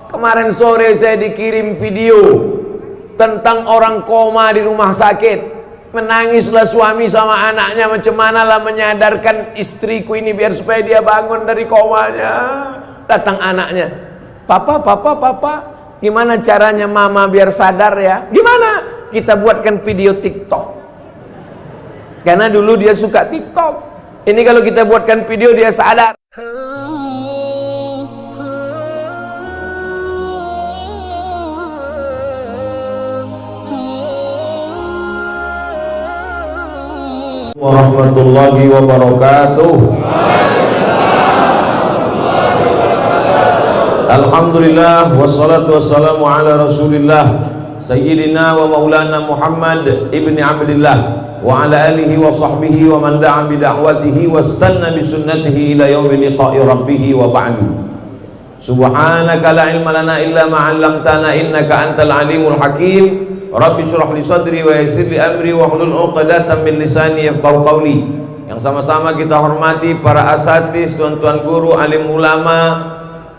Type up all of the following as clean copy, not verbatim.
Kemarin sore saya dikirim video tentang orang koma di rumah sakit. Menangislah suami sama anaknya, macam manalah menyadarkan istriku ini biar supaya dia bangun dari komanya. Datang anaknya, papa, gimana caranya mama biar sadar ya? Gimana? Kita buatkan video TikTok. Karena dulu dia suka TikTok. Ini kalau kita buatkan video dia sadar. Warahmatullahi wabarakatuh. Alhamdulillah wassalatu wassalamu ala rasulillah sayyidina wa maulana Muhammad ibni Abdillah wa ala alihi wa sahbihi wa man da'a bi da'watihi wastanna bi sunnatihi ila yaumi liqa'i rabbih wa ba'du. Subhanaka la ilma lana illa ma 'allamtana innaka antal alimul hakim. Rabbi syrah li sadri wa yassir li amri wa hlul 'uqdatam min lisani yafqahu qawli. Yang sama-sama kita hormati para asatiz, tuan-tuan guru, alim ulama,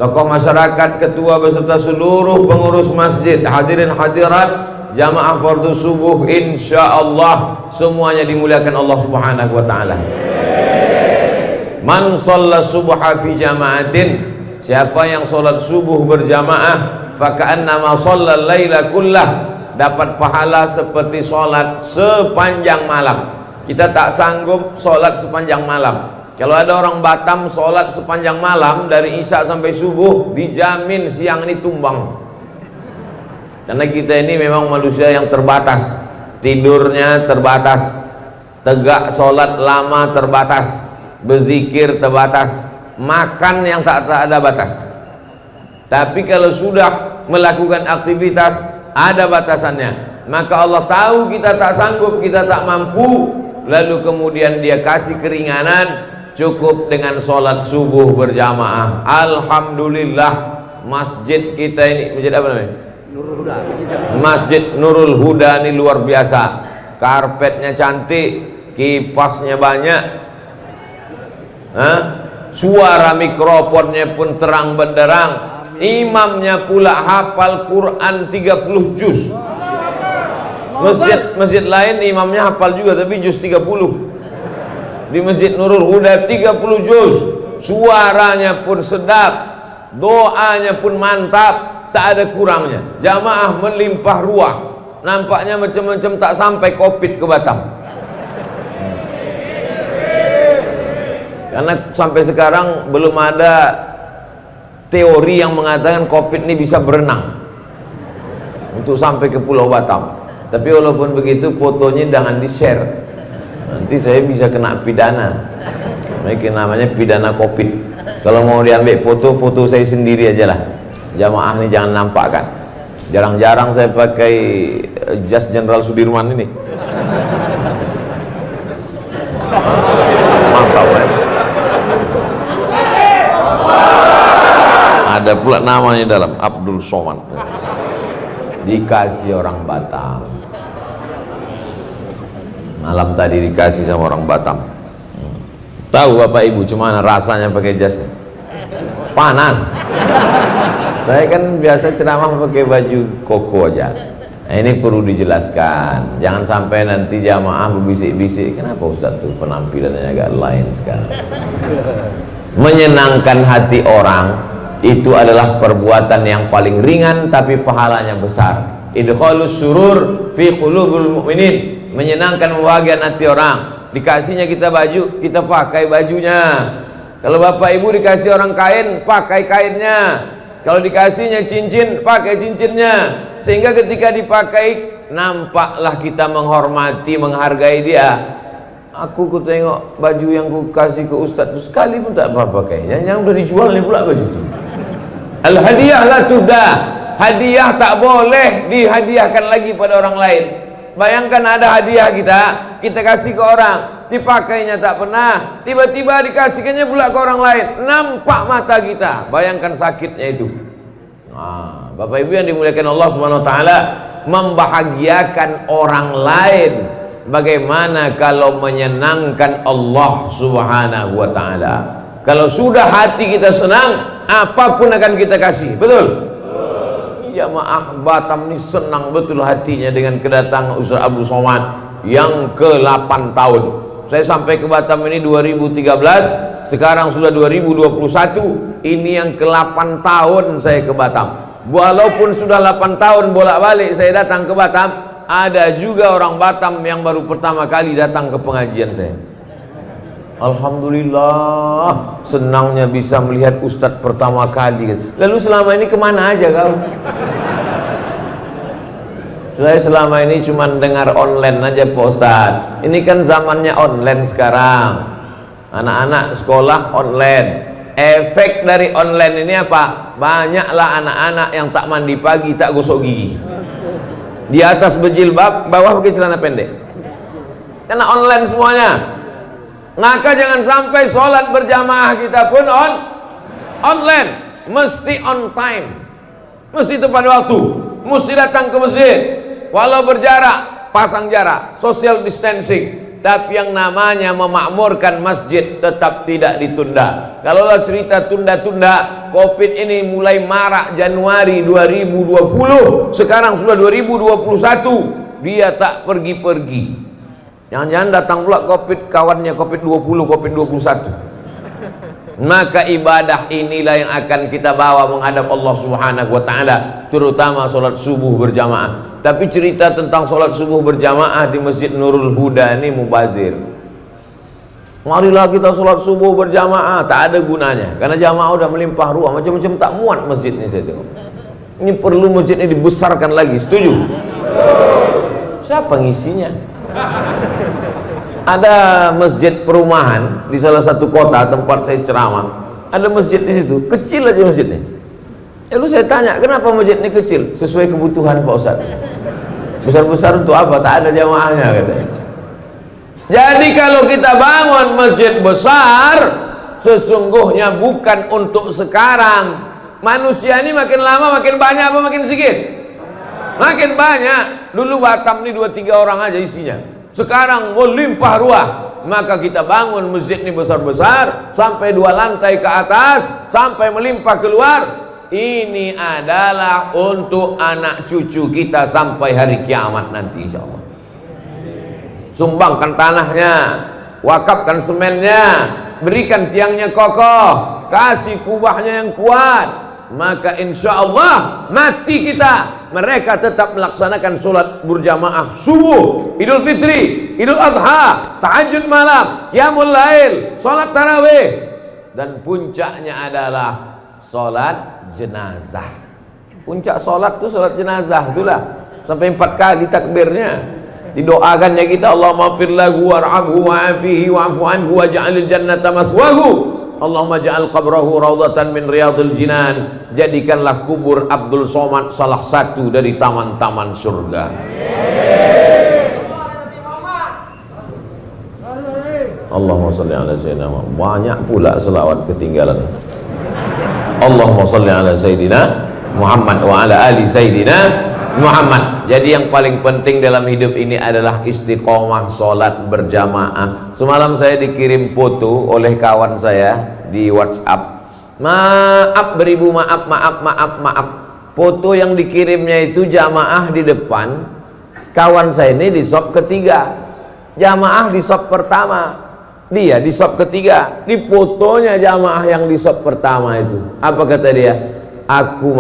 tokoh masyarakat, ketua beserta seluruh pengurus masjid, hadirin hadirat jamaah fardhu subuh, insyaallah semuanya dimuliakan Allah Subhanahu wa taala. Man shalla subha fi jama'atin, siapa yang salat subuh berjamaah, fa ka'annama shalla laila kullah, dapat pahala seperti sholat sepanjang malam. Kita tak sanggup sholat sepanjang malam. Kalau ada orang Batam sholat sepanjang malam dari isya sampai subuh, dijamin siang ini tumbang. Karena kita ini memang manusia yang terbatas, tidurnya terbatas, tegak sholat lama terbatas, berzikir terbatas, makan yang tak ada batas. Tapi kalau sudah melakukan aktivitas ada batasannya, maka Allah tahu kita tak sanggup, kita tak mampu, lalu kemudian dia kasih keringanan, cukup dengan sholat subuh berjamaah. Alhamdulillah masjid kita ini, masjid apa namanya? Nurul Huda. Masjid Nurul Huda ini luar biasa, karpetnya cantik, kipasnya banyak, suara mikrofonnya pun terang benderang. Imamnya pula hafal Quran 30 juz. Masjid lain imamnya hafal juga tapi juz 30. Di Masjid Nurul Huda 30 juz. Suaranya pun sedap, doanya pun mantap, tak ada kurangnya. Jamaah melimpah ruah. Nampaknya macam-macam tak sampai Covid ke Batam. Karena sampai sekarang belum ada teori yang mengatakan Covid ini bisa berenang untuk sampai ke Pulau Batam. Tapi walaupun begitu fotonya jangan di-share, nanti saya bisa kena pidana. Mereka namanya pidana Covid. Kalau mau diambil foto saya sendiri aja lah. Jamaah ini jangan nampakkan. Jarang-jarang saya pakai jas Jenderal Sudirman ini. Mantap ya. Ada pula namanya dalam, Abdul Somad. Dikasih orang Batam. Malam tadi dikasih sama orang Batam. Tahu Bapak Ibu cuman rasanya pakai jas? Panas. Saya kan biasa ceramah pakai baju koko aja. Nah, ini perlu dijelaskan. Jangan sampai nanti jamaah berbisik-bisik, kenapa Ustaz tuh penampilannya agak lain sekarang. Menyenangkan hati orang itu adalah perbuatan yang paling ringan tapi pahalanya besar. Idkhalus surur fi qulubul mu'minin, menyenangkan membahagiakan hati orang. Dikasihnya kita baju, kita pakai bajunya. Kalau Bapak Ibu dikasih orang kain, pakai kainnya. Kalau dikasihnya cincin, pakai cincinnya. Sehingga ketika dipakai, nampaklah kita menghormati, menghargai dia. Aku tengok baju yang ku kasih ke Ustaz itu sekali pun tak apa pakainya, yang udah dijual nih pula baju itu. Al-hadiah la tuhdah, hadiah tak boleh dihadiahkan lagi pada orang lain. Bayangkan ada hadiah kita kasih ke orang, dipakainya tak pernah, tiba-tiba dikasihkannya pula ke orang lain, nampak mata kita, bayangkan sakitnya itu. Nah, Bapak Ibu yang dimuliakan Allah Subhanahu wa taala, membahagiakan orang lain, bagaimana kalau menyenangkan Allah Subhanahu wa taala? Kalau sudah hati kita senang, apapun akan kita kasih, betul? jamaah Batam ini senang betul hatinya dengan kedatangan Ustaz Abdul Somad yang ke-8 tahun. Saya sampai ke Batam ini 2013, sekarang sudah 2021. Ini yang ke-8 tahun saya ke Batam. Walaupun sudah 8 tahun bolak-balik saya datang ke Batam, ada juga orang Batam yang baru pertama kali datang ke pengajian saya. Alhamdulillah, senangnya bisa melihat Ustadz pertama kali. Lalu selama ini kemana aja kau? Saya selama ini cuma dengar online aja Pak Ustadz. Ini kan zamannya online sekarang. Anak-anak sekolah online. Efek dari online ini apa? Banyaklah anak-anak yang tak mandi pagi, tak gosok gigi. Di atas berjilbab, bawah pakai celana pendek. Karena online semuanya. Maka jangan sampai sholat berjamaah kita pun online. Mesti on time. Mesti tepat waktu. Mesti datang ke masjid. Walau berjarak, pasang jarak, social distancing. Tapi yang namanya memakmurkan masjid tetap tidak ditunda. Kalaulah cerita tunda-tunda, Covid ini mulai marak Januari 2020, sekarang sudah 2021, dia tak pergi-pergi. Jangan-jangan datang pula Covid, kawannya Covid-20, Covid-21. Maka ibadah inilah yang akan kita bawa menghadap Allah Subhanahu wa ta'ala, terutama sholat subuh berjamaah. Tapi cerita tentang sholat subuh berjamaah di Masjid Nurul Huda ini mubazir. Marilah kita sholat subuh berjamaah, tak ada gunanya, karena jamaah udah melimpah ruah, macam-macam tak muat masjid ini. Saya tengok ini perlu masjid ini dibesarkan lagi. Setuju? Siapa ngisinya? Ada masjid perumahan di salah satu kota tempat saya ceramah, ada masjid di situ, kecil aja masjidnya. Lalu saya tanya, kenapa masjid ini kecil? Sesuai kebutuhan Pak Ustadz. Besar-besar untuk apa? Tak ada jamaahnya katanya. Jadi kalau kita bangun masjid besar, sesungguhnya bukan untuk sekarang. Manusia ini makin lama makin banyak apa makin sedikit? Makin banyak. Dulu Batam ini 2-3 orang aja isinya. Sekarang melimpah ruah. Maka kita bangun masjid ini besar-besar, sampai 2 lantai ke atas, sampai melimpah keluar. Ini adalah untuk anak cucu kita sampai hari kiamat nanti insyaallah. Sumbangkan tanahnya, wakafkan semennya, berikan tiangnya kokoh, kasih kubahnya yang kuat, maka insyaallah mati kita, mereka tetap melaksanakan sholat berjamaah subuh, Idul Fitri, Idul Adha, tahajud malam, qiyamul lail, sholat tarawih, dan puncaknya adalah sholat jenazah. Puncak sholat itu sholat jenazah itulah, sampai 4 kali takbirnya. Didoakannya kita, Allahumma fir lahu warhamhu wa'afihi wa'fu anhu waj'alil jannata maswahu, Allahumma ja'al qabrahu raudhatan min riyadil jinan. Jadikanlah kubur Abdul Somad salah satu dari taman-taman surga. Allahumma sholli ala sayyidina Muhammad. Banyak pula selawat ketinggalan. Allahumma sholli ala sayyidina Muhammad wa ala ali sayyidina Muhammad. Jadi yang paling penting dalam hidup ini adalah istiqomah sholat berjamaah. Semalam saya dikirim foto oleh kawan saya di WhatsApp. Maaf beribu maaf. Foto yang dikirimnya itu jamaah di depan. Kawan saya ini di shop ketiga, jamaah di shop pertama, dia di shop ketiga. Di fotonya jamaah yang di shop pertama itu, apa kata dia? Aku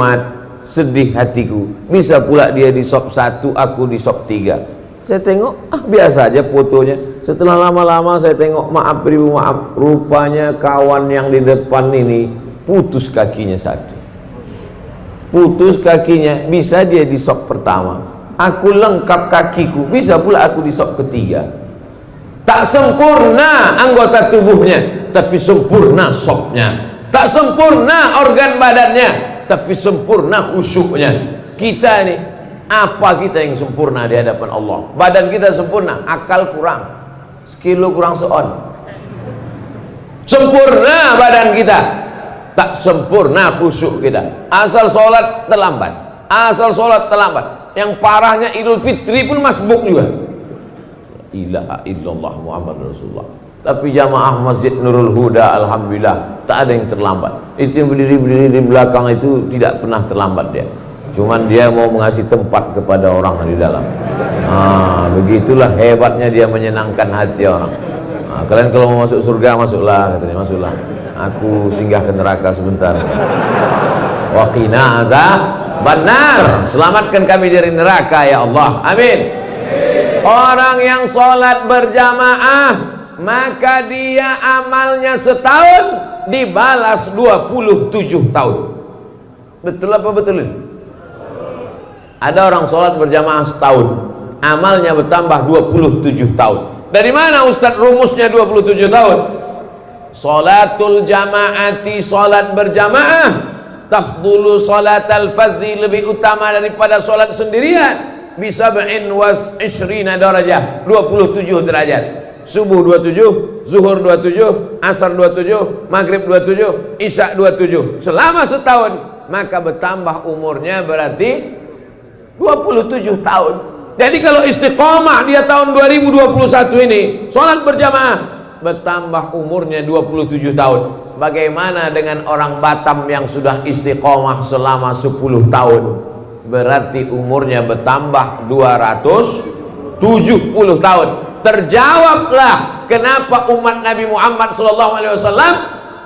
sedih hatiku, bisa pula dia di shop 1, aku di shop 3. Saya tengok, biasa aja fotonya. Setelah lama-lama saya tengok, maaf beribu maaf, rupanya kawan yang di depan ini putus kakinya 1. Putus kakinya, bisa dia di shop pertama. Aku lengkap kakiku, bisa pula aku di shop ketiga. Tak sempurna anggota tubuhnya, tapi sempurna shopnya. Tak sempurna organ badannya, tapi sempurna khusyuknya. Kita ini, apa kita yang sempurna di hadapan Allah? Badan kita sempurna, akal kurang, sekilo kurang seon. Sempurna badan kita, tak sempurna khusyuk kita. Asal sholat terlambat, asal sholat terlambat. Yang parahnya Idul Fitri pun masbuk juga. Ilaha illallah Muhammad Rasulullah. Tapi jamaah Masjid Nurul Huda alhamdulillah tak ada yang terlambat. Itu yang berdiri di belakang itu tidak pernah terlambat dia. cuman dia mau mengasih tempat kepada orang di dalam. Begitulah hebatnya dia menyenangkan hati orang. Kalian kalau mau masuk surga masuklah, katanya, masuklah, aku singgah ke neraka sebentar. Waqina azabannar, selamatkan kami dari neraka ya Allah, amin. Orang yang sholat berjamaah maka dia amalnya setahun dibalas 27 tahun. Betul apa betul ini? Ada orang sholat berjamaah setahun, amalnya bertambah 27 tahun. Dari mana Ustadz rumusnya 27 tahun? Sholatul jamaati, sholat berjamaah, tafdulu sholatal fadzi, lebih utama daripada sholat sendirian. Bisa was ishrina darajah, 27 derajat. Subuh 27, zuhur 27, asar 27, maghrib 27, isya 27. Selama setahun maka bertambah umurnya berarti 27 tahun. Jadi kalau istiqomah dia tahun 2021 ini sholat berjamaah, bertambah umurnya 27 tahun. Bagaimana dengan orang Batam yang sudah istiqomah selama 10 tahun? Berarti umurnya bertambah 270 tahun. Terjawablah kenapa umat Nabi Muhammad SAW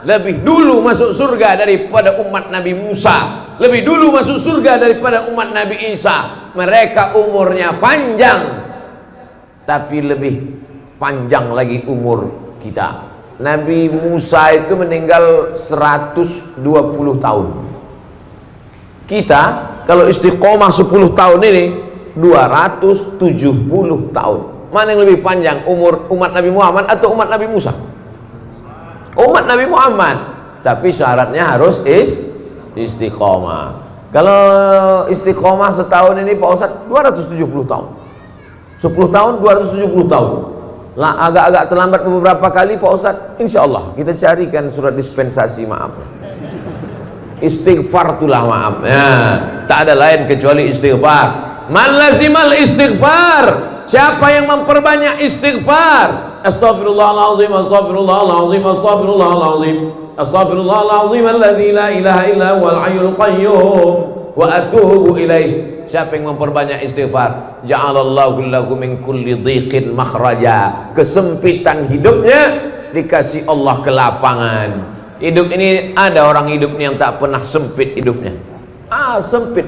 lebih dulu masuk surga daripada umat Nabi Musa, lebih dulu masuk surga daripada umat Nabi Isa. Mereka umurnya panjang, tapi lebih panjang lagi umur kita. Nabi Musa itu meninggal 120 tahun. Kita kalau istiqomah 10 tahun ini 270 tahun. Mana yang lebih panjang, umur umat Nabi Muhammad atau umat Nabi Musa? Umat Nabi Muhammad. Tapi syaratnya harus istiqomah. Kalau istiqomah setahun ini Pak Ustadz 270 tahun. 10 tahun 270 tahun. Lah agak-agak terlambat beberapa kali Pak Ustadz. Insya Allah kita carikan surat dispensasi maaf. Istighfar itulah maaf. Tak ada lain kecuali istighfar. Man lazimal istighfar, siapa yang memperbanyak istighfar, astaghfirullahaladzim, astaghfirullahaladzim, astaghfirullahaladzim, astaghfirullahaladzim alladzi la ilaha illa huwal hayyul qayyum wa atubu ilaih. Siapa yang memperbanyak istighfar, ja'alallahu lahu min kulli dhiqin makhraja, kesempitan hidupnya dikasih Allah kelapangan. Hidup ini ada orang hidupnya yang tak pernah sempit hidupnya. Sempit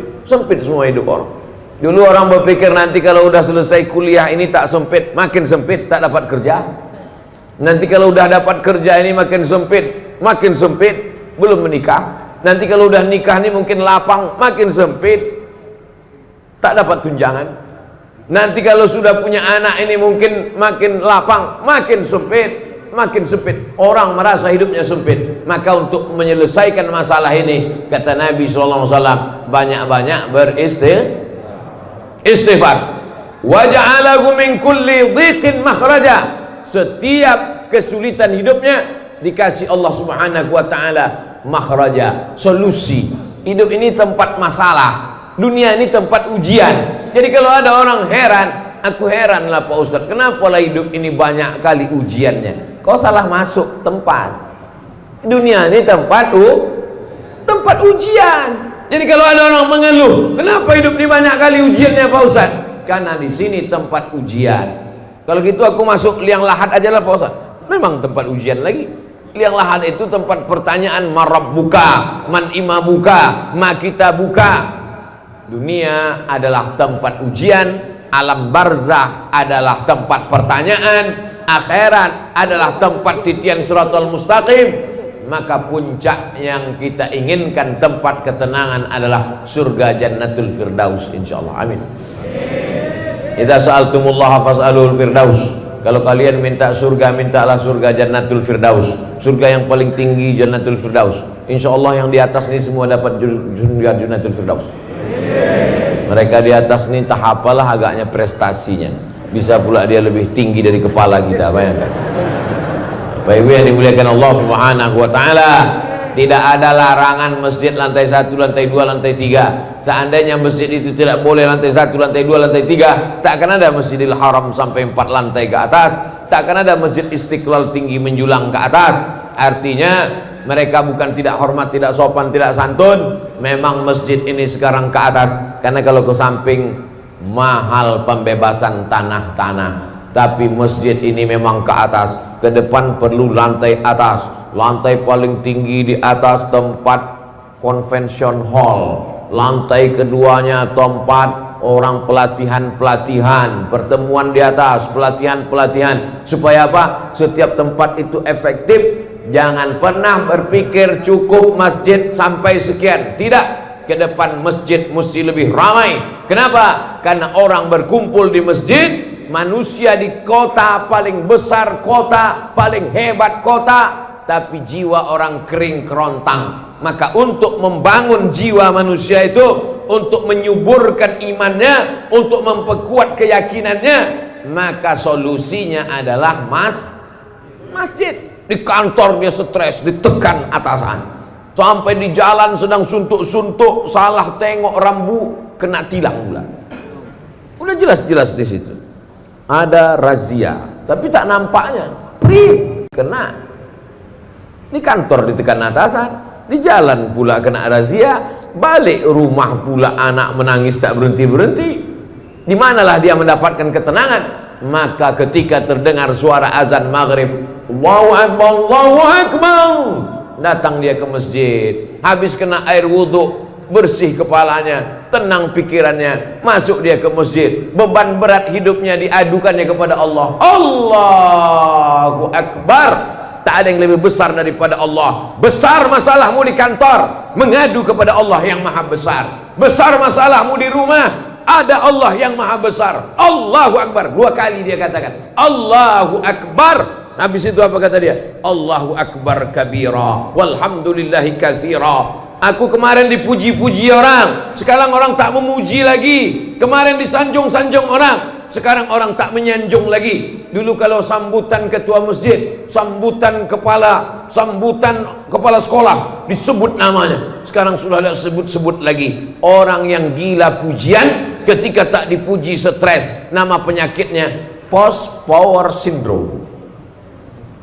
semua hidup orang. Dulu orang berpikir nanti kalau udah selesai kuliah ini tak sempit, makin sempit, tak dapat kerja. Nanti kalau udah dapat kerja ini makin sempit, belum menikah. Nanti kalau udah nikah ini mungkin lapang, makin sempit, tak dapat tunjangan. Nanti kalau sudah punya anak ini mungkin makin lapang, makin sempit. Orang merasa hidupnya sempit. Maka untuk menyelesaikan masalah ini, kata Nabi SAW, banyak-banyak beristighfar. Waja'alahu min kulli dhiqin makhraja. Setiap kesulitan hidupnya dikasih Allah Subhanahu wa ta'ala makhraja, solusi. Hidup ini tempat masalah, dunia ini tempat ujian. Jadi kalau ada orang heran, aku heran lah Pak Ustadz, kenapa lah hidup ini banyak kali ujiannya? Kau salah masuk tempat. Dunia ini tempat ujian. Jadi kalau ada orang mengeluh, kenapa hidup ini banyak kali ujiannya Pak Ustadz? Karena di sini tempat ujian. Kalau gitu aku masuk liang lahat aja lah Pak Ustadz. Memang tempat ujian lagi. Liang lahat itu tempat pertanyaan, marabbuka, man imamuka, ma kita buka. Dunia adalah tempat ujian, alam barzakh adalah tempat pertanyaan, akhirat adalah tempat titian siratal mustaqim. Maka puncak yang kita inginkan, tempat ketenangan adalah surga jannatul firdaus insyaallah. Amin. Idza sa'altumullaha fas'alul firdaus. Kalau kalian minta surga, mintalah surga jannatul firdaus, surga yang paling tinggi jannatul firdaus. Insyaallah yang di atas ini semua dapat surga jannatul firdaus. Mereka di atas ini tak apalah agaknya prestasinya, bisa pula dia lebih tinggi dari kepala kita, bayangkan. Baik yang dimuliakan Allah Subhanahu wa ta'ala, tidak ada larangan masjid lantai 1, lantai 2, lantai 3. Seandainya masjid itu tidak boleh lantai 1, lantai 2, lantai 3, tak akan ada Masjidil Haram sampai 4 lantai ke atas, tak akan ada Masjid Istiqlal tinggi menjulang ke atas. Artinya mereka bukan tidak hormat, tidak sopan, tidak santun. Memang masjid ini sekarang ke atas, karena kalau ke samping mahal pembebasan tanah-tanah. Tapi masjid ini memang ke atas, ke depan perlu lantai atas, lantai paling tinggi di atas tempat convention hall, lantai keduanya tempat orang pelatihan-pelatihan, pertemuan di atas, pelatihan-pelatihan. Supaya apa? Setiap tempat itu efektif. Jangan pernah berpikir cukup masjid sampai sekian. Tidak, ke depan masjid mesti lebih ramai. Kenapa? Karena orang berkumpul di masjid. Manusia di kota paling besar, kota paling hebat kota, tapi jiwa orang kering kerontang. Maka untuk membangun jiwa manusia itu, untuk menyuburkan imannya, untuk memperkuat keyakinannya, maka solusinya adalah masjid. Di kantor dia stres, ditekan atasan, sampai di jalan sedang suntuk-suntuk, salah tengok rambu, kena tilang pula. Udah jelas-jelas di situ ada razia, tapi tak nampaknya prit kena. Di kantor ditekan atasan, di jalan pula kena razia, balik rumah pula anak menangis tak berhenti-berhenti. Di manalah dia mendapatkan ketenangan? Maka ketika terdengar suara azan maghrib, Allahu Akbar, Allahu Akbar, datang dia ke masjid, habis kena air wudhu, bersih kepalanya, tenang pikirannya, masuk dia ke masjid. Beban berat hidupnya diadukannya kepada Allah. Allahu Akbar. Tak ada yang lebih besar daripada Allah. Besar masalahmu di kantor, mengadu kepada Allah yang maha besar. Besar masalahmu di rumah, ada Allah yang maha besar. Allahu Akbar. 2 kali dia katakan Allahu Akbar. Habis itu apa kata dia? Allahu Akbar kabira walhamdulillahi katsira. Aku kemarin dipuji-puji orang, sekarang orang tak memuji lagi. Kemarin disanjung-sanjung orang, sekarang orang tak menyanjung lagi. Dulu kalau sambutan ketua masjid, sambutan kepala sekolah, disebut namanya. Sekarang sudah tidak sebut-sebut lagi. Orang yang gila pujian, ketika tak dipuji stres. Nama penyakitnya post power syndrome.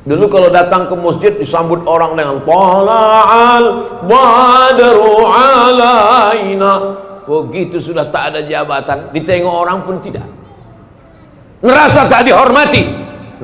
Dulu kalau datang ke masjid disambut orang dengan tala'al badru alaina. Begitu sudah tak ada jabatan, ditengok orang pun tidak, ngerasa tak dihormati.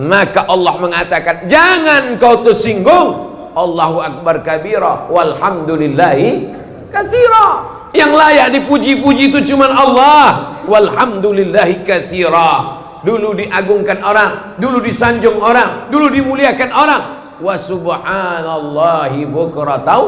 Maka Allah mengatakan, jangan kau tersinggung. Allahu Akbar kabira walhamdulillahi katsira. Yang layak dipuji-puji itu cuma Allah. Walhamdulillahi katsira. Dulu diagungkan orang, dulu disanjung orang, dulu dimuliakan orang. Wa subhanallahi bukratan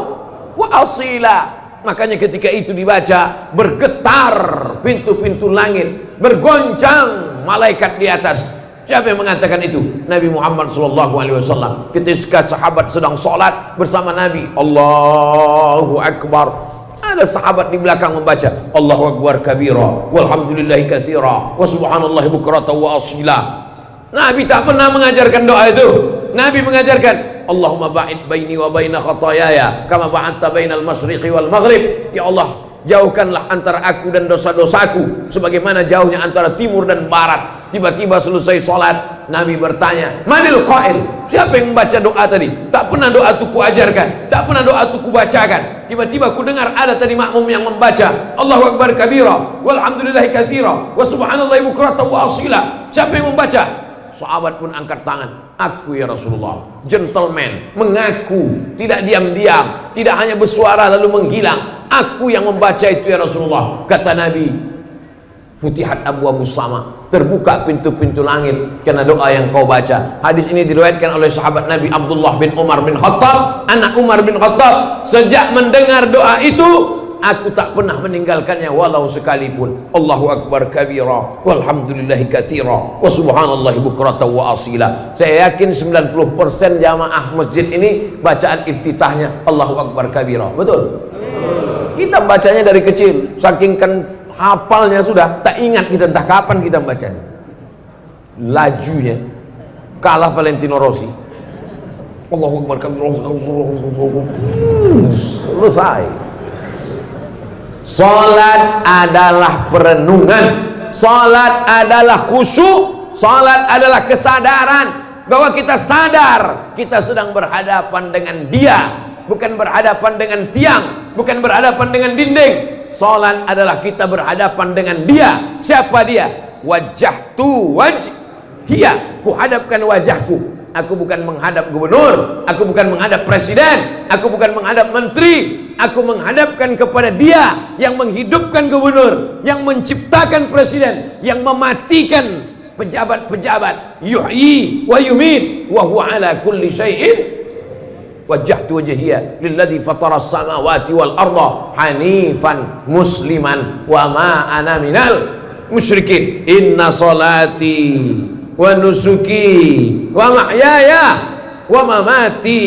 wa asila. Makanya ketika itu dibaca, bergetar pintu-pintu langit, bergoncang malaikat di atas. Siapa yang mengatakan itu? Nabi Muhammad SAW. Ketika sahabat sedang sholat bersama Nabi, Allahu Akbar, ada sahabat di belakang membaca Allahu Akbar kabira walhamdulillahi katsira wa subhanallahi bukratan wa asila. Nabi tak pernah mengajarkan doa itu. Nabi mengajarkan Allahumma ba'id baini wa baina khataayaya kama ba'adta bainal masyriqi wal maghrib. Ya Allah, jauhkanlah antara aku dan dosa-dosaku sebagaimana jauhnya antara timur dan barat. Tiba-tiba selesai sholat, Nabi bertanya, manil qail? Siapa yang membaca doa tadi? Tak pernah doa itu kuajarkan, tak pernah doa itu kubacakan. Tiba-tiba ku dengar ada tadi makmum yang membaca Allahu Akbar kabira walhamdulillahi katsira wa subhanallahi bukratan wa asila. Siapa yang membaca? Sahabat pun angkat tangan. Aku ya Rasulullah. Gentleman, mengaku, tidak diam-diam, tidak hanya bersuara lalu menghilang. Aku yang membaca itu ya Rasulullah. Kata Nabi, futihat abwaabus sama, terbuka pintu-pintu langit karena doa yang kau baca. Hadis ini diriwayatkan oleh sahabat Nabi Abdullah bin Umar bin Khattab, anak Umar bin Khattab. Sejak mendengar doa itu, aku tak pernah meninggalkannya walau sekalipun. Allahu Akbar kabira walhamdulillahi katsira wa subhanallahi bukratan wa asila. Saya yakin 90% jamaah masjid ini bacaan iftitahnya Allahu Akbar kabira. Betul? Kita bacanya dari kecil, saking hafalnya sudah, tak ingat kita entah kapan kita bacanya. Lajunya kalah Valentino Rossi. Allahu Akbar kabira. Selesai. Salat adalah perenungan, salat adalah khusyuk, salat adalah kesadaran bahwa kita sadar kita sedang berhadapan dengan Dia bukan berhadapan dengan tiang, bukan berhadapan dengan dinding. Salat adalah kita berhadapan dengan dia. Siapa dia? Wajjahtu wajhiya, ku hadapkan wajahku. Aku bukan menghadap gubernur, aku bukan menghadap presiden, aku bukan menghadap menteri, aku menghadapkan kepada dia yang menghidupkan gubernur, yang menciptakan presiden, yang mematikan pejabat-pejabat. Yuhyi wa yumit wa huwa ala kulli syai'in. Wajjahtu wajhiya lilladzi fatara as-samawati wal arda hanifan musliman wa ma ana minal musyrikin. Inna salati wa nusuki wa mahyaya wa mamati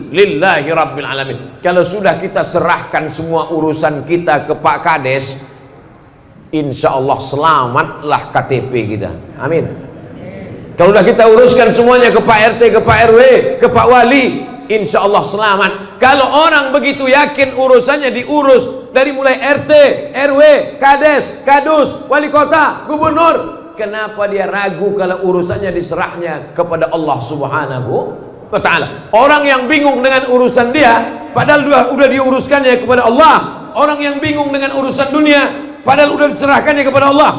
lillahi rabbil alamin. Kalau sudah kita serahkan semua urusan kita ke Pak Kades, insya Allah selamatlah KTP kita. Amin. Kalau sudah kita uruskan semuanya ke Pak RT, ke Pak RW, ke Pak Wali, insya Allah selamat. Kalau orang begitu yakin urusannya diurus dari mulai RT, RW, Kades, Kadus, Wali Kota, Gubernur, kenapa dia ragu kalau urusannya diserahnya kepada Allah Subhanahu wa ta'ala? Orang yang bingung dengan urusan dia, padahal udah diuruskannya kepada Allah. Orang yang bingung dengan urusan dunia, padahal udah diserahkannya kepada Allah.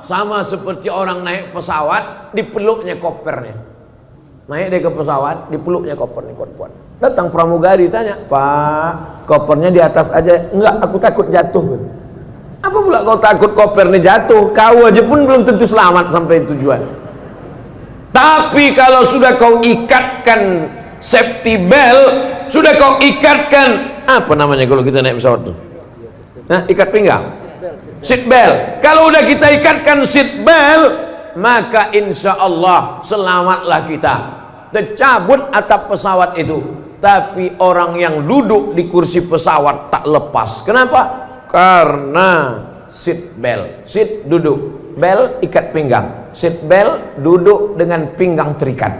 Sama seperti orang naik pesawat, dipeluknya kopernya. Naik dia ke pesawat, dipeluknya kopernya kuat-kuat. Datang pramugari tanya, Pak, kopernya di atas aja. Enggak, aku takut jatuh. Apa pula kau takut koper ini jatuh? Kau aja pun belum tentu selamat sampai tujuan. Tapi kalau sudah kau ikatkan safety belt, sudah kau ikatkan, apa namanya kalau kita naik pesawat tuh? Nah, ikat pinggang, seat belt. Kalau udah kita ikatkan seat belt, maka insya Allah selamatlah kita. Tercabut atap pesawat itu, tapi orang yang duduk di kursi pesawat tak lepas. Kenapa? Karena seat belt. Seat duduk, belt ikat pinggang. Seat belt duduk dengan pinggang terikat.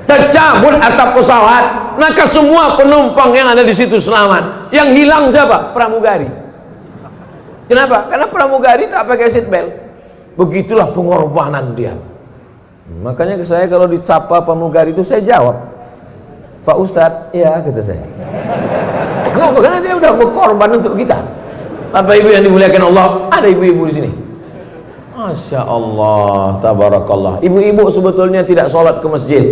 Tercabut atap pesawat, maka semua penumpang yang ada di situ selamat. Yang hilang siapa? Pramugari. Kenapa? Karena pramugari tak pakai seat belt. Begitulah pengorbanan dia. Makanya saya kalau dicapa pramugari itu saya jawab, Pak Ustadz, iya kata saya. Kenapa? Karena dia udah berkorban untuk kita. Bapak ibu yang dimuliakan Allah, ada ibu-ibu di sini. Masya Allah, tabarakallah. Ibu-ibu sebetulnya tidak sholat ke masjid,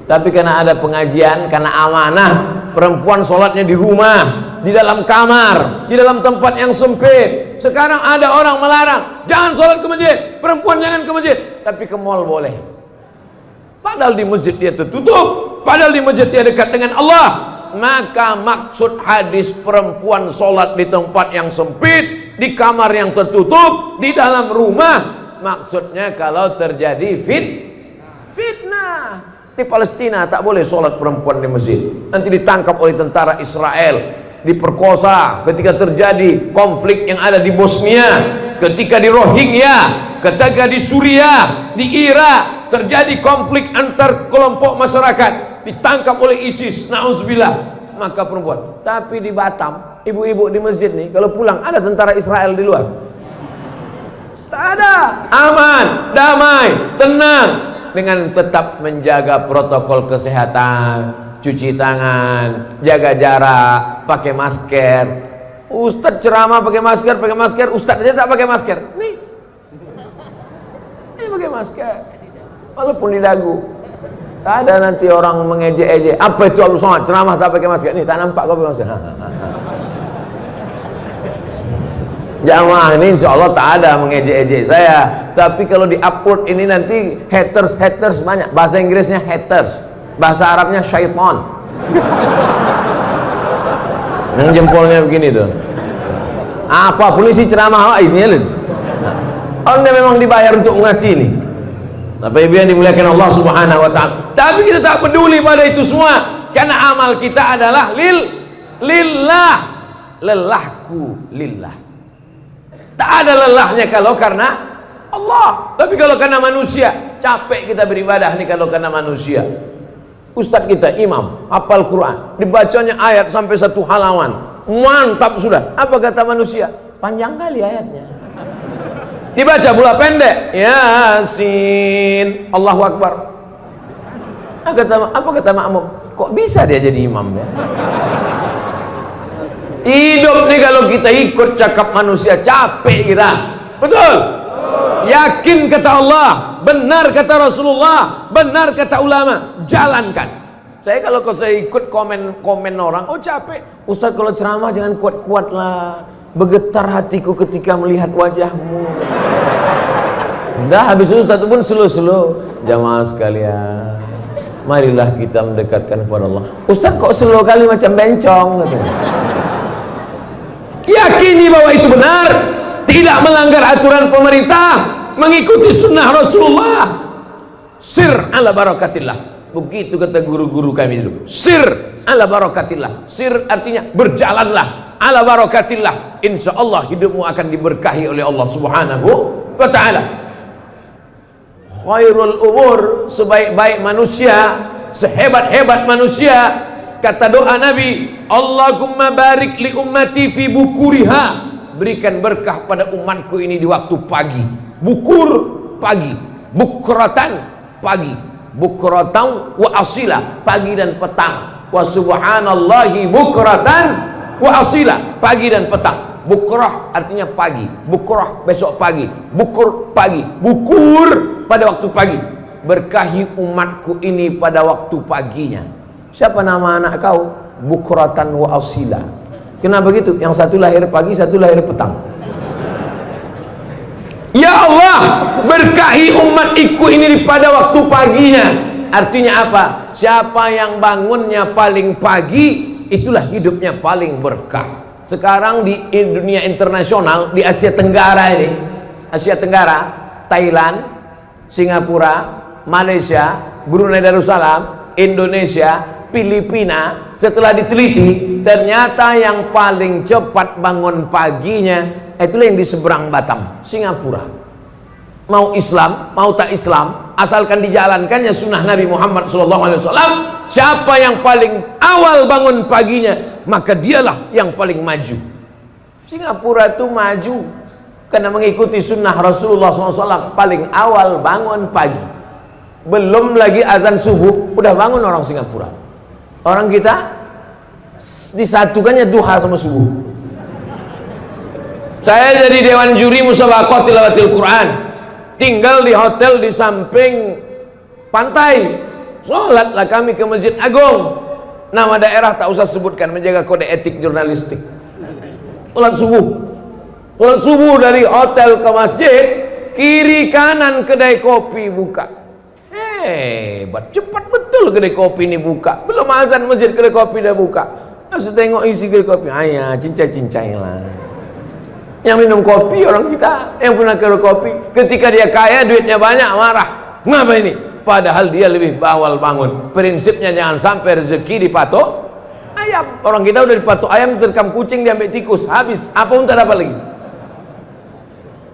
tapi karena ada pengajian, karena amanah, perempuan sholatnya di rumah, di dalam kamar, di dalam tempat yang sempit. Sekarang ada orang melarang, jangan sholat ke masjid, perempuan jangan ke masjid, tapi ke mall boleh. Padahal di masjid dia tertutup, padahal di masjid dia dekat dengan Allah. Maka maksud hadis perempuan sholat di tempat yang sempit, di kamar yang tertutup, di dalam rumah, maksudnya kalau terjadi fitnah. Di Palestina tak boleh sholat perempuan di masjid, nanti ditangkap oleh tentara Israel, diperkosa. Ketika terjadi konflik yang ada di Bosnia, ketika di Rohingya, ketika di Suriah, di Irak terjadi konflik antar kelompok masyarakat, ditangkap oleh ISIS, na'udzubillah, maka perempuan. Tapi di Batam, ibu-ibu di masjid nih, kalau pulang ada tentara Israel di luar, tak ada, aman, damai, tenang, dengan tetap menjaga protokol kesehatan, cuci tangan, jaga jarak, pakai masker. Ustadz ceramah pakai masker, ustadz aja tak pakai masker. Nih pakai masker, walaupun di dagu. Tak ada nanti orang mengejek-ejek, apa itu Abdul Somad ceramah tak pakai masker. Nih tak nampak kau pakai masker. Jamaah ini insya Allah tak ada mengejek-ejek saya. Tapi kalau di upload ini nanti haters banyak. Bahasa Inggrisnya haters, bahasa Arabnya syaitan. Yang jempolnya begini tuh. Apa polisi ceramah ini ya? Anda memang dibayar untuk ngasih ini. Bapak ibu yang dimuliakan Allah Subhanahu wa ta'ala. Tapi kita tak peduli pada itu semua, karena amal kita adalah lillah. Lelahku lillah. Tak ada lelahnya kalau karena Allah. Tapi kalau karena manusia, capek kita beribadah nih kalau karena manusia. Ustadz kita imam hafal Quran, dibacanya ayat sampai 1 halaman, mantap sudah. Apa kata manusia? Panjang kali ayatnya. Dibaca pula pendek, Yasin, Allahu Akbar. Apa kata makmum? kok bisa dia jadi imam ya? Hidup nih kalau kita ikut cakap manusia capek kita. Betul? Yakin kata Allah, benar kata Rasulullah, benar kata ulama, jalankan. Kalau saya ikut komen orang, oh capek. Ustaz kalau ceramah jangan kuat-kuat lah. Bergetar hatiku ketika melihat wajahmu. Udah habis itu Ustaz pun slow-slow. Jamaah sekalian, marilah kita mendekatkan kepada Allah. Ustaz kok slow kali macam bencong katanya. Yakini bahwa itu benar, tidak melanggar aturan pemerintah, mengikuti sunnah Rasulullah. Sir ala barakatillah, begitu kata guru-guru kami dulu. Sir ala barakatillah. Sir artinya berjalanlah ala barakatillah. Insya Allah hidupmu akan diberkahi oleh Allah Subhanahu wa ta'ala. Khairul umur, sebaik-baik manusia, sehebat-hebat manusia. Kata doa Nabi, Allahumma barik li ummati fi bukuriha, berikan berkah pada umatku ini di waktu pagi. Bukur pagi, bukratan pagi, bukratan wa asila pagi dan petang. Wa subhanallahi bukratan wa asila pagi dan petang. Bukrah artinya pagi, bukrah besok pagi, bukur pagi, bukur pada waktu pagi. Berkahi umatku ini pada waktu paginya. Siapa nama anak kau? Bukratan wa asila. Kenapa begitu? Yang satu lahir pagi, satu lahir petang. Ya Allah, berkahi umatku ini pada waktu paginya. Artinya apa? Siapa yang bangunnya paling pagi, itulah hidupnya paling berkah. Sekarang di dunia internasional, di Asia Tenggara ini, Asia Tenggara, Thailand, Singapura, Malaysia, Brunei Darussalam, Indonesia, Filipina, setelah diteliti ternyata yang paling cepat bangun paginya itulah yang di seberang Batam, Singapura. Mau Islam, mau tak Islam, asalkan dijalankannya sunnah Nabi Muhammad SAW, siapa yang paling awal bangun paginya, maka dialah yang paling maju. Singapura itu maju karena mengikuti sunnah Rasulullah SAW, paling awal bangun pagi. Belum lagi azan subuh udah bangun orang Singapura. Orang kita disatukannya duha sama subuh. Saya jadi dewan juri musabaqah tilawatil Quran, tinggal di hotel di samping pantai. Sholatlah kami ke Masjid Agung, nama daerah tak usah sebutkan, menjaga kode etik jurnalistik. Sholat subuh dari hotel ke masjid, kiri kanan kedai kopi buka. Hebat, cepat betul kedai kopi ini buka. Belum azan masjid kedai kopi dah buka. Harus tengok isi kedai kopi. Ayah, cincai-cincai lah. Yang minum kopi orang kita, yang punya kedai kopi, ketika dia kaya duitnya banyak marah. Ngapa ini? Padahal dia lebih bawal bangun. Prinsipnya jangan sampai rezeki dipatok ayam. Orang kita udah dipatok ayam, terkam kucing, diambil tikus, habis. Apa pun tak dapat lagi.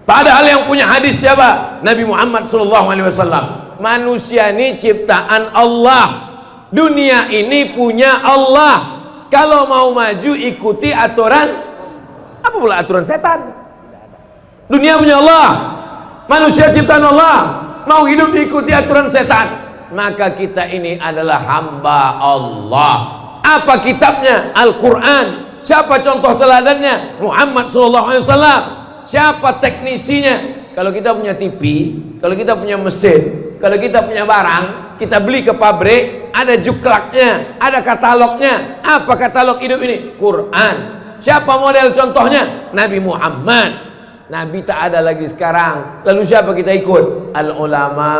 Padahal yang punya hadis siapa? Nabi Muhammad SAW. Manusia ini ciptaan Allah, dunia ini punya Allah. Kalau mau maju ikuti aturan, apa pula aturan setan? Dunia punya Allah, manusia ciptaan Allah. Mau hidup diikuti aturan setan, maka kita ini adalah hamba Allah. Apa kitabnya? Al-Quran. Siapa contoh teladannya? Muhammad SAW. Siapa teknisinya? Kalau kita punya TV, kalau kita punya mesin, kalau kita punya barang, kita beli ke pabrik, ada juklaknya, ada katalognya. Apa katalog hidup ini? Quran. Siapa model contohnya? Nabi Muhammad. Nabi tak ada lagi sekarang. Lalu siapa kita ikut? Al-ulama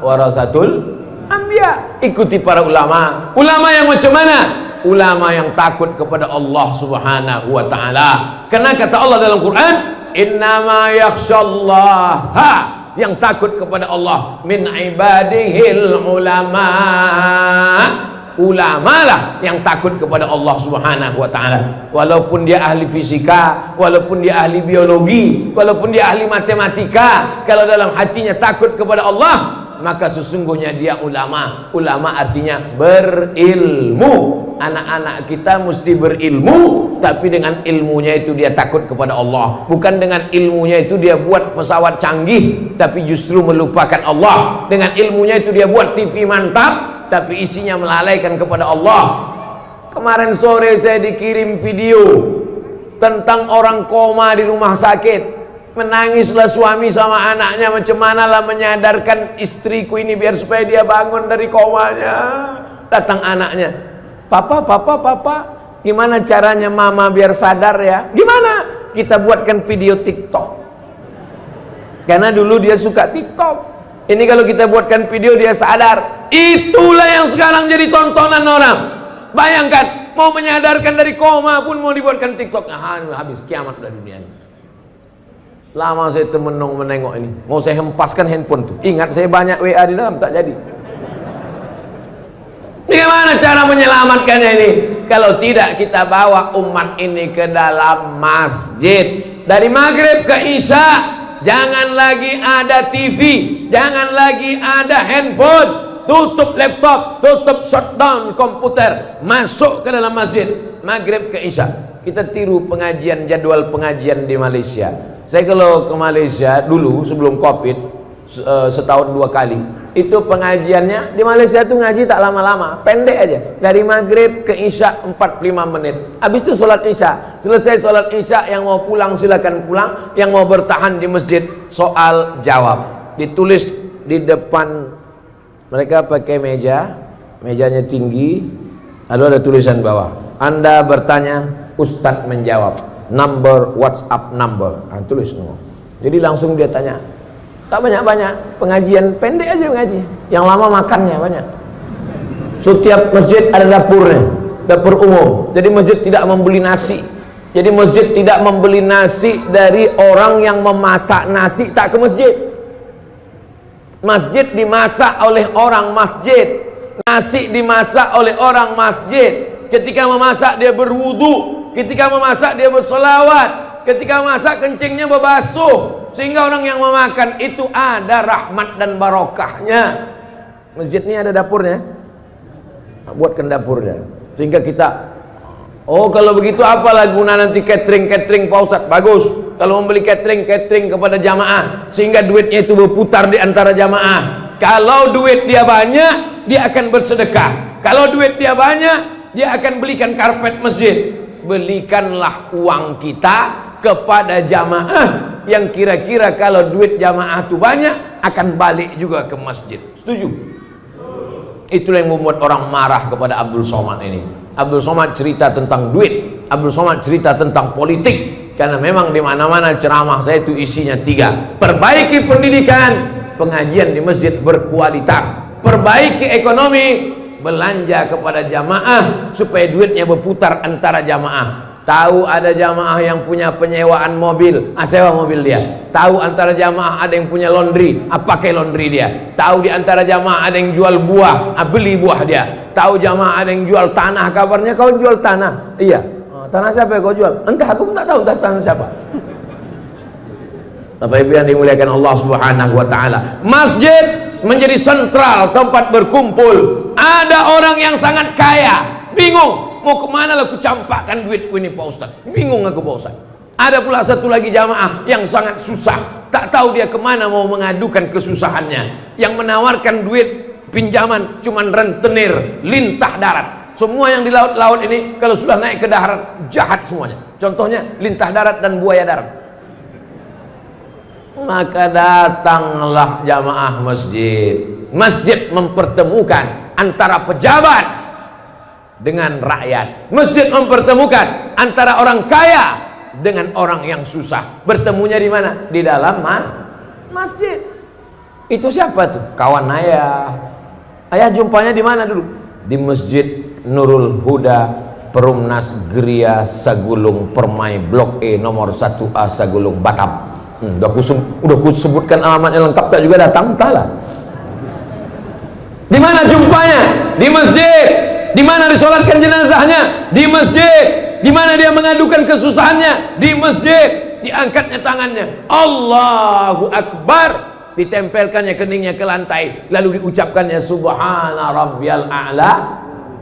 warasatul anbiya. Ikuti para ulama. Ulama yang macam mana? Ulama yang takut kepada Allah Subhanahu wa ta'ala. Karena kata Allah dalam Quran, innama yakhshallaha, yang takut kepada Allah min ibadihil ulama. Ulama lah yang takut kepada Allah Subhanahu wa ta'ala. Walaupun dia ahli fisika, walaupun dia ahli biologi, walaupun dia ahli matematika, kalau dalam hatinya takut kepada Allah, maka sesungguhnya dia ulama. Ulama artinya berilmu. Anak-anak kita mesti berilmu, tapi dengan ilmunya itu dia takut kepada Allah. Bukan dengan ilmunya itu dia buat pesawat canggih, tapi justru melupakan Allah. Dengan ilmunya itu dia buat TV mantap, tapi isinya melalaikan kepada Allah. Kemarin sore saya dikirim video tentang orang koma di rumah sakit. Menangislah suami sama anaknya, macam manalah menyadarkan istriku ini biar supaya dia bangun dari komanya. Datang anaknya, papa, gimana caranya mama biar sadar ya? Gimana? Kita buatkan video TikTok. Karena dulu dia suka TikTok. Ini kalau kita buatkan video dia sadar. Itulah yang sekarang jadi tontonan orang. Bayangkan, mau menyadarkan dari koma pun mau dibuatkan TikTok. Nah, habis kiamat udah dunia ini. Lama saya menengok ini. Mau saya hempaskan handphone tuh. Ingat saya banyak WA di dalam, tak jadi. Bagaimana cara menyelamatkannya ini? Kalau tidak kita bawa umat ini ke dalam masjid. Dari maghrib ke isya, jangan lagi ada TV, jangan lagi ada handphone. Tutup laptop, tutup shutdown komputer, masuk ke dalam masjid. Maghrib ke isya. Kita tiru pengajian, jadwal pengajian di Malaysia. Saya kalau ke Malaysia dulu sebelum Covid, setahun 2 kali. Itu pengajiannya di Malaysia tuh ngaji tak lama-lama, pendek aja. Dari maghrib ke isya 45 menit. Habis itu sholat isya. Selesai sholat isya, yang mau pulang silakan pulang, yang mau bertahan di masjid soal jawab. Ditulis di depan mereka pakai mejanya tinggi, lalu ada tulisan bawah. Anda bertanya, Ustadz menjawab. Number, WhatsApp number. Tulis semua. Jadi langsung dia tanya. Tak banyak-banyak, pengajian pendek aja mengaji. Yang lama makannya banyak. Setiap masjid ada dapurnya, dapur umum. Jadi masjid tidak membeli nasi. Jadi masjid tidak membeli nasi dari orang yang memasak nasi tak ke masjid. Masjid dimasak oleh orang masjid. Nasi dimasak oleh orang masjid. Ketika memasak dia berwudu, ketika memasak dia bersolawat, ketika memasak kencingnya berbasuh. Sehingga orang yang memakan itu ada rahmat dan barokahnya. Masjid ini ada dapurnya. Buatkan dapurnya. Sehingga kita, oh kalau begitu apalah guna nanti catering Pak Ustadz? Bagus. Kalau membeli catering kepada jamaah. Sehingga duitnya itu berputar di antara jamaah. Kalau duit dia banyak, dia akan bersedekah. Kalau duit dia banyak, dia akan belikan karpet masjid. Belikanlah uang kita kepada jamaah yang kira-kira kalau duit jamaah itu banyak akan balik juga ke masjid. Setuju? Itulah yang membuat orang marah kepada Abdul Somad ini. Abdul Somad cerita tentang duit, Abdul Somad cerita tentang politik. Karena memang di mana-mana ceramah saya itu isinya 3. Perbaiki pendidikan, pengajian di masjid berkualitas. Perbaiki ekonomi, belanja kepada jamaah supaya duitnya berputar antara jamaah. Tahu ada jamaah yang punya penyewaan mobil, sewa mobil dia. Tahu antara jamaah ada yang punya laundry, pakai laundry dia. Tahu di antara jamaah ada yang jual buah, beli buah dia. Tahu jamaah ada yang jual tanah, kabarnya kau jual tanah. Iya. Tanah siapa yang kau jual? Entah, aku pun tak tahu tanah siapa. Bapak Ibu yang dimuliakan Allah Subhanahu wa taala. Masjid menjadi sentral tempat berkumpul. Ada orang yang sangat kaya, bingung mau kemana lah aku campakkan duitku ini Pak Ustaz. Bingung aku Pak Ustaz. Ada pula satu lagi jamaah yang sangat susah, tak tahu dia kemana mau mengadukan kesusahannya. Yang menawarkan duit pinjaman cuman rentenir, lintah darat. Semua yang di laut-laut ini kalau sudah naik ke darat jahat semuanya. Contohnya lintah darat dan buaya darat. Maka datanglah jamaah masjid. Masjid mempertemukan antara pejabat dengan rakyat. Masjid mempertemukan antara orang kaya dengan orang yang susah. Bertemunya di mana? Di dalam masjid. Itu siapa tuh? Kawan ayah. Ayah jumpanya di mana dulu? Di Masjid Nurul Huda, Perumnas Geria Sagulung Permai Blok E nomor 1A Sagulung Batam. Udah kusebutkan alamatnya lengkap, tak juga datang, entahlah. Di mana jumpanya? Di masjid. Di mana disolatkan jenazahnya? Di masjid. Di mana dia mengadukan kesusahannya? Di masjid. Diangkatnya tangannya, Allahu Akbar. Ditempelkannya keningnya ke lantai, lalu diucapkannya Subhana Rabbiyal A'la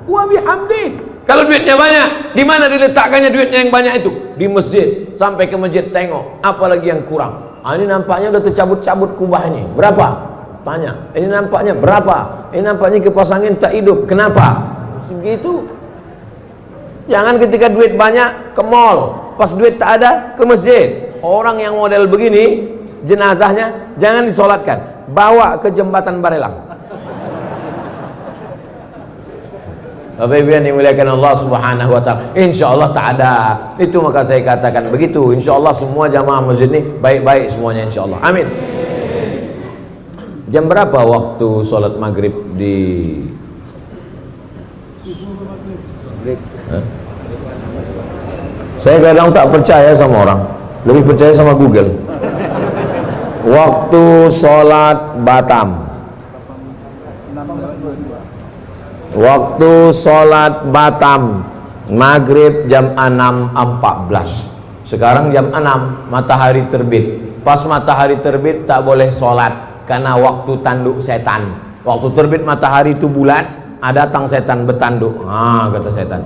wa bihamdi. Kalau duitnya banyak, di mana diletakkannya duitnya yang banyak itu? Di masjid. Sampai ke masjid tengok, apalagi yang kurang. Ini nampaknya udah tercabut-cabut kubahnya. Berapa? Banyak. Ini nampaknya berapa? Ini nampaknya kipas angin tak hidup. Kenapa? Segitu. Jangan ketika duit banyak ke mall, pas duit tak ada ke masjid. Orang yang model begini, jenazahnya jangan disolatkan, bawa ke jembatan Barelang. Bapak Ibu yang dimuliakan Allah Subhanahu wa taala, insyaallah tak ada. Itu maka saya katakan begitu. Insyaallah semua jamaah masjid ini baik-baik semuanya insyaallah. Amin. Jam berapa waktu sholat maghrib di Saya kadang tak percaya sama orang, lebih percaya sama Google. Waktu sholat Batam, waktu sholat Batam maghrib jam 6.14. Sekarang jam 6 matahari terbit. Pas matahari terbit tak boleh sholat karena waktu tanduk setan. Waktu terbit matahari itu bulat, ada datang setan bertanduk. Kata setan,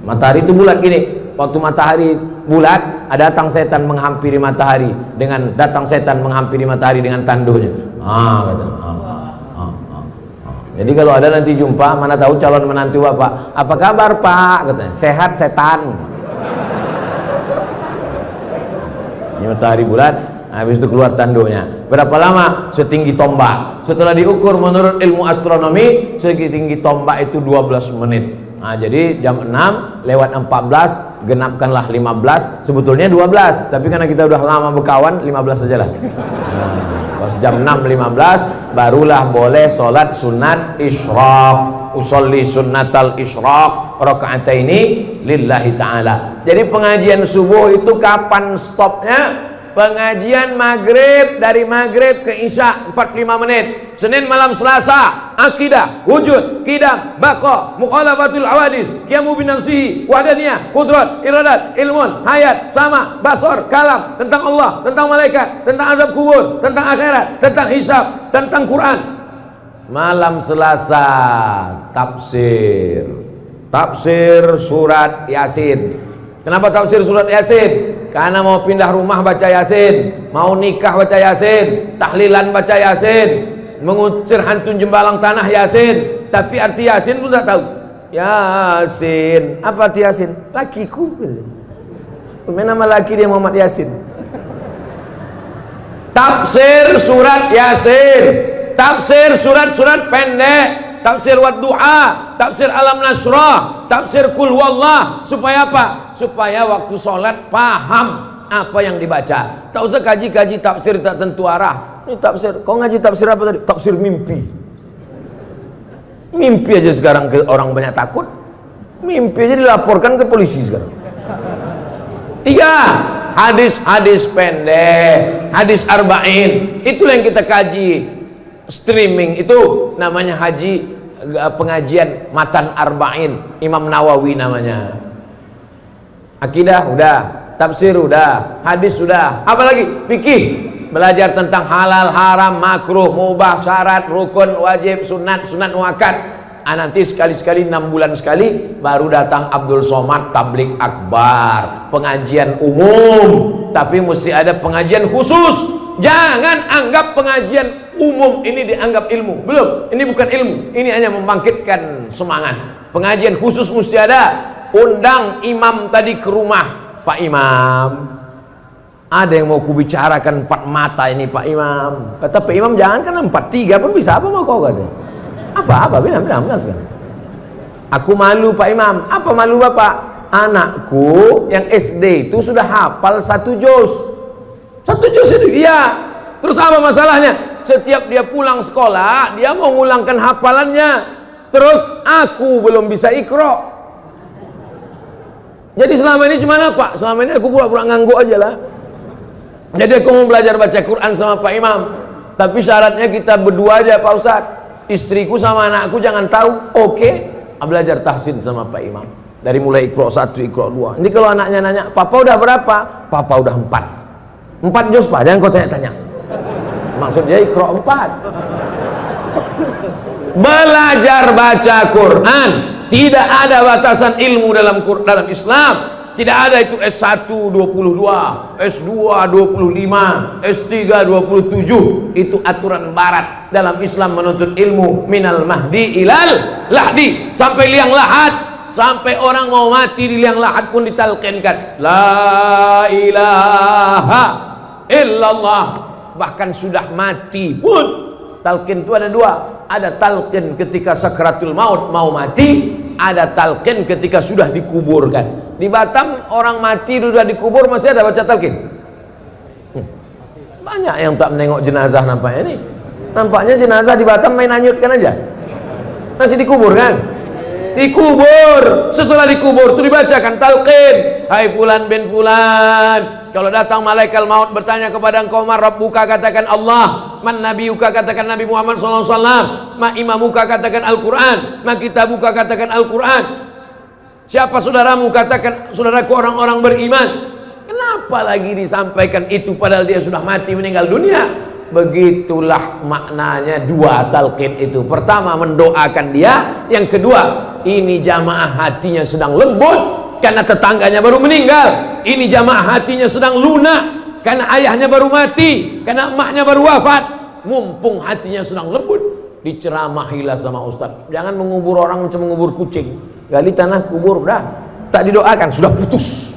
matahari itu bulat gini. Waktu matahari bulat, ada datang setan menghampiri matahari dengan datang setan menghampiri matahari dengan tanduknya. Jadi kalau ada nanti jumpa, mana tahu calon menantu bapak, apa kabar pak? Katanya, sehat setan. Ini matahari bulat, habis itu keluar tanduknya. Berapa lama? Setinggi tombak. Setelah diukur menurut ilmu astronomi, setinggi tombak itu 12 menit. Jadi jam 6 lewat 14, genapkanlah 15, sebetulnya 12, tapi karena kita udah lama berkawan, 15 saja lah. Pas jam 6.15 barulah boleh sholat sunat isyraq. Usolli sunnatal isyraq raka'ataini lillahi ta'ala. Jadi pengajian subuh itu kapan stopnya? Pengajian maghrib, dari maghrib ke isya 45 menit. Senin malam Selasa akidah, wujud, qidam, baqa, mukhalafatul awadis, qiyamu binafsihi, wahdaniyah, qudrat, iradat, ilmun, hayat, sama, basar, kalam, tentang Allah, tentang malaikat, tentang azab kubur, tentang akhirat, tentang hisab, tentang Quran. Malam Selasa tafsir surat Yasin. Kenapa tafsir surat Yasin? Karena mau pindah rumah baca Yasin, mau nikah baca Yasin, tahlilan baca Yasin, mengucir hantun jembalang tanah Yasin. Tapi arti Yasin pun tak tahu. Yasin, apa arti Yasin? Lakiku. Nama laki dia Muhammad Yasin. Tafsir surat Yasin, tafsir surat-surat pendek, tafsir Wadduha, tafsir Alam Nasrah, tafsir Qul Huwallah. Supaya apa? Supaya waktu sholat paham apa yang dibaca. Tak usah kaji-kaji tafsir tak tentu arah. Ini tafsir, kau ngaji tafsir apa tadi? Tafsir mimpi. Mimpi aja sekarang orang banyak takut. Mimpi aja dilaporkan ke polisi sekarang. 3. Hadis-hadis pendek, hadis arba'in. Itulah yang kita kaji. Streaming itu namanya pengajian matan arba'in, Imam Nawawi namanya. Akidah udah, tafsir udah, hadis sudah, apalagi fikih, belajar tentang halal, haram, makruh, mubah, syarat, rukun, wajib, sunat, sunat muakkad. Nanti sekali-sekali 6 bulan sekali baru datang Abdul Somad tablik akbar, pengajian umum. Tapi mesti ada pengajian khusus. Jangan anggap pengajian umum ini dianggap ilmu. Belum, ini bukan ilmu, ini hanya membangkitkan semangat. Pengajian khusus mesti ada. Undang imam tadi ke rumah. Pak Imam, ada yang mau kubicarakan 4 mata ini Pak Imam. Kata Pak Imam, jangan kan 4, 3 pun bisa. Apa mau kau kata? Apa bilang sekarang. Aku malu Pak Imam. Apa malu Bapak? Anakku yang SD itu sudah hafal 1 juz. 1 juz itu iya. Terus apa masalahnya? Setiap dia pulang sekolah, dia mau ngulangkan hafalannya. Terus aku belum bisa iqra. Jadi selama ini cuma apa? Selama ini aku pura-pura ngangguk aja lah. Jadi aku mau belajar baca Quran sama Pak Imam. Tapi syaratnya kita berdua aja Pak Ustadz. Istriku sama anakku jangan tahu. Oke. Belajar tahsin sama Pak Imam. Dari mulai iqra 1, iqra 2. Nanti kalau anaknya nanya, Papa udah berapa? Papa udah 4. 4 juz Pak, jangan kau tanya-tanya. Maksudnya iqra 4. Belajar baca Quran. Tidak ada batasan ilmu dalam Islam. Tidak ada itu S1 22, S2 25, S3 27. Itu aturan barat. Dalam Islam menuntut ilmu minal mahdi ilal lahdi, sampai liang lahat, sampai orang mau mati di liang lahat pun ditalqinkan la ilaha illallah. Bahkan sudah mati pun talqin itu ada dua. Ada talqin ketika sakratul maut mau mati, ada talqin ketika sudah dikuburkan. Di Batam orang mati sudah dikubur masih ada baca talqin? Banyak yang tak menengok jenazah nampaknya nih. Nampaknya jenazah di Batam main anyutkan aja. Masih dikubur kan? Dikubur. Setelah dikubur itu dibacakan talqin. Hai fulan bin fulan, kalau datang malaikat maut bertanya kepada engkau, man rabbuka, katakan Allah. Man nabiyuka, katakan Nabi Muhammad SAW. Ma imamuka, katakan Al-Quran. Ma kitabuka, katakan Al-Quran. Siapa saudaramu, katakan saudaraku orang-orang beriman. Kenapa lagi disampaikan itu padahal dia sudah mati meninggal dunia? Begitulah maknanya dua talqin itu. Pertama mendoakan dia, yang kedua ini jamaah hatinya sedang lembut karena tetangganya baru meninggal. Ini jamaah hatinya sedang lunak karena ayahnya baru mati, karena emaknya baru wafat. Mumpung hatinya sedang lembut, diceramahilah sama ustaz. Jangan mengubur orang macam mengubur kucing. Gali tanah kubur dah, tak didoakan sudah putus.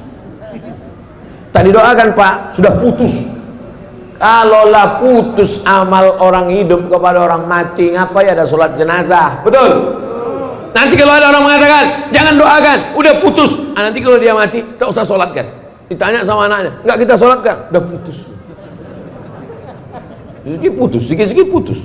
Tak didoakan Pak, sudah putus. Kalaulah putus amal orang hidup kepada orang mati, ngapain ada sholat jenazah? Betul? Nanti kalau ada orang mengatakan jangan doakan, udah putus. Nanti kalau dia mati, tak usah sholatkan. Ditanya sama anaknya, enggak kita sholatkan, udah putus. Siki putus, siki putus.